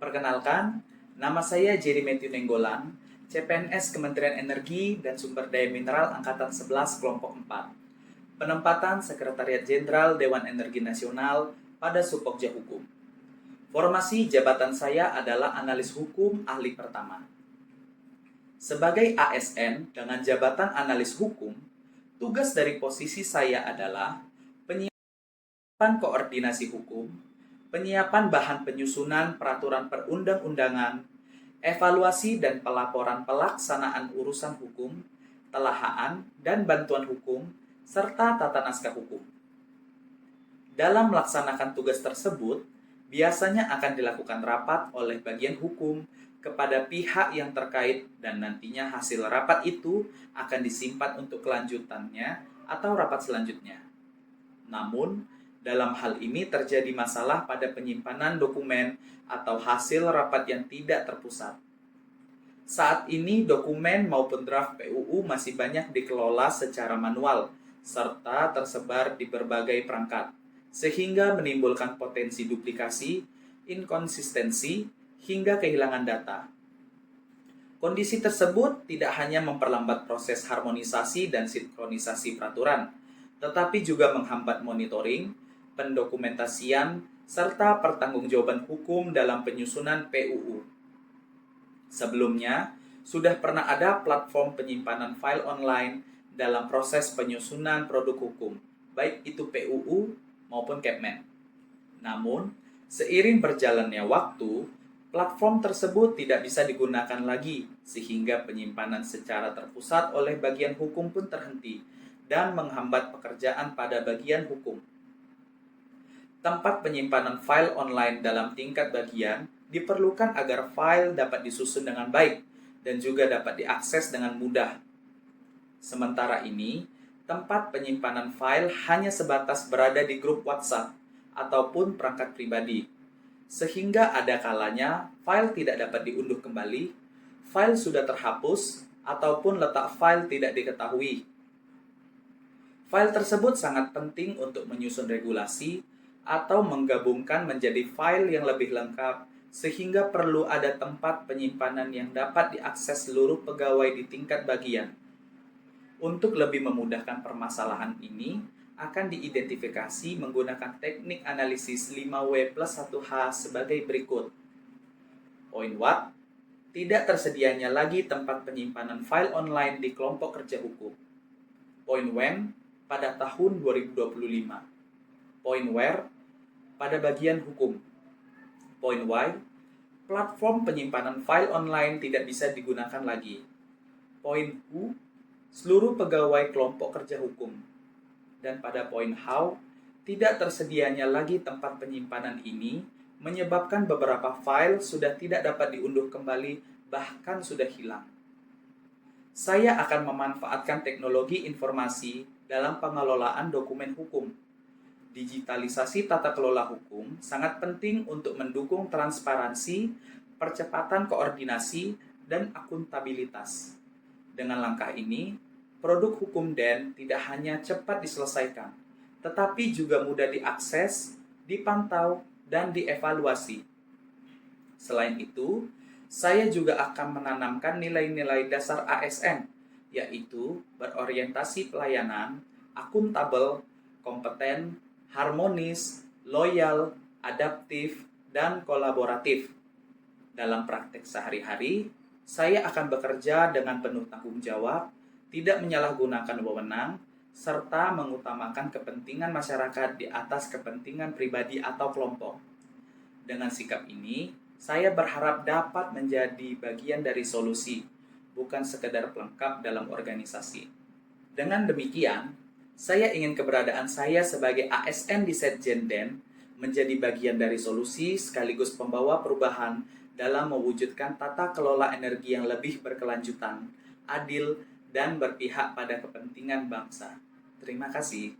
Perkenalkan, nama saya Jerry Matthew Nenggolan, CPNS Kementerian Energi dan Sumber Daya Mineral Angkatan 11 Kelompok 4. Penempatan Sekretariat Jenderal Dewan Energi Nasional pada Supokja Hukum. Formasi jabatan saya adalah analis hukum ahli pertama. Sebagai ASN dengan jabatan analis hukum, tugas dari posisi saya adalah penyiapan koordinasi hukum, penyiapan bahan penyusunan peraturan perundang-undangan, evaluasi dan pelaporan pelaksanaan urusan hukum, telahaan dan bantuan hukum, serta tata naskah hukum. Dalam melaksanakan tugas tersebut, biasanya akan dilakukan rapat oleh bagian hukum kepada pihak yang terkait dan nantinya hasil rapat itu akan disimpan untuk kelanjutannya atau rapat selanjutnya. Namun, dalam hal ini terjadi masalah pada penyimpanan dokumen atau hasil rapat yang tidak terpusat. Saat ini dokumen maupun draft PUU masih banyak dikelola secara manual serta tersebar di berbagai perangkat, sehingga menimbulkan potensi duplikasi, inkonsistensi, hingga kehilangan data. Kondisi tersebut tidak hanya memperlambat proses harmonisasi dan sinkronisasi peraturan, tetapi juga menghambat monitoring, pendokumentasian, serta pertanggungjawaban hukum dalam penyusunan PUU. Sebelumnya, sudah pernah ada platform penyimpanan file online dalam proses penyusunan produk hukum, baik itu PUU maupun Kepmen. Namun, seiring berjalannya waktu, platform tersebut tidak bisa digunakan lagi, sehingga penyimpanan secara terpusat oleh bagian hukum pun terhenti dan menghambat pekerjaan pada bagian hukum. Tempat penyimpanan file online dalam tingkat bagian diperlukan agar file dapat disusun dengan baik dan juga dapat diakses dengan mudah. Sementara ini, tempat penyimpanan file hanya sebatas berada di grup WhatsApp ataupun perangkat pribadi, sehingga ada kalanya file tidak dapat diunduh kembali, file sudah terhapus, ataupun letak file tidak diketahui. File tersebut sangat penting untuk menyusun regulasi atau menggabungkan menjadi file yang lebih lengkap, sehingga perlu ada tempat penyimpanan yang dapat diakses seluruh pegawai di tingkat bagian. Untuk lebih memudahkan permasalahan ini, akan diidentifikasi menggunakan teknik analisis 5W plus 1H sebagai berikut. Poin What? Tidak tersedianya lagi tempat penyimpanan file online di kelompok kerja hukum. Poin When? Pada tahun 2025. Poin Where? Pada bagian hukum. Poin Why? Platform penyimpanan file online tidak bisa digunakan lagi. Poin Who? Seluruh pegawai kelompok kerja hukum. Dan pada poin How? Tidak tersedianya lagi tempat penyimpanan ini menyebabkan beberapa file sudah tidak dapat diunduh kembali, bahkan sudah hilang. Saya akan memanfaatkan teknologi informasi dalam pengelolaan dokumen hukum. Digitalisasi tata kelola hukum sangat penting untuk mendukung transparansi, percepatan koordinasi, dan akuntabilitas. Dengan langkah ini, produk hukum DEN tidak hanya cepat diselesaikan, tetapi juga mudah diakses, dipantau, dan dievaluasi. Selain itu, saya juga akan menanamkan nilai-nilai dasar ASN, yaitu berorientasi pelayanan, akuntabel, kompeten, harmonis, loyal, adaptif, dan kolaboratif. Dalam praktek sehari-hari, saya akan bekerja dengan penuh tanggung jawab, tidak menyalahgunakan wewenang, serta mengutamakan kepentingan masyarakat di atas kepentingan pribadi atau kelompok. Dengan sikap ini, saya berharap dapat menjadi bagian dari solusi, bukan sekedar pelengkap dalam organisasi. Dengan demikian, saya ingin keberadaan saya sebagai ASN di Setjen DEN menjadi bagian dari solusi sekaligus pembawa perubahan dalam mewujudkan tata kelola energi yang lebih berkelanjutan, adil, dan berpihak pada kepentingan bangsa. Terima kasih.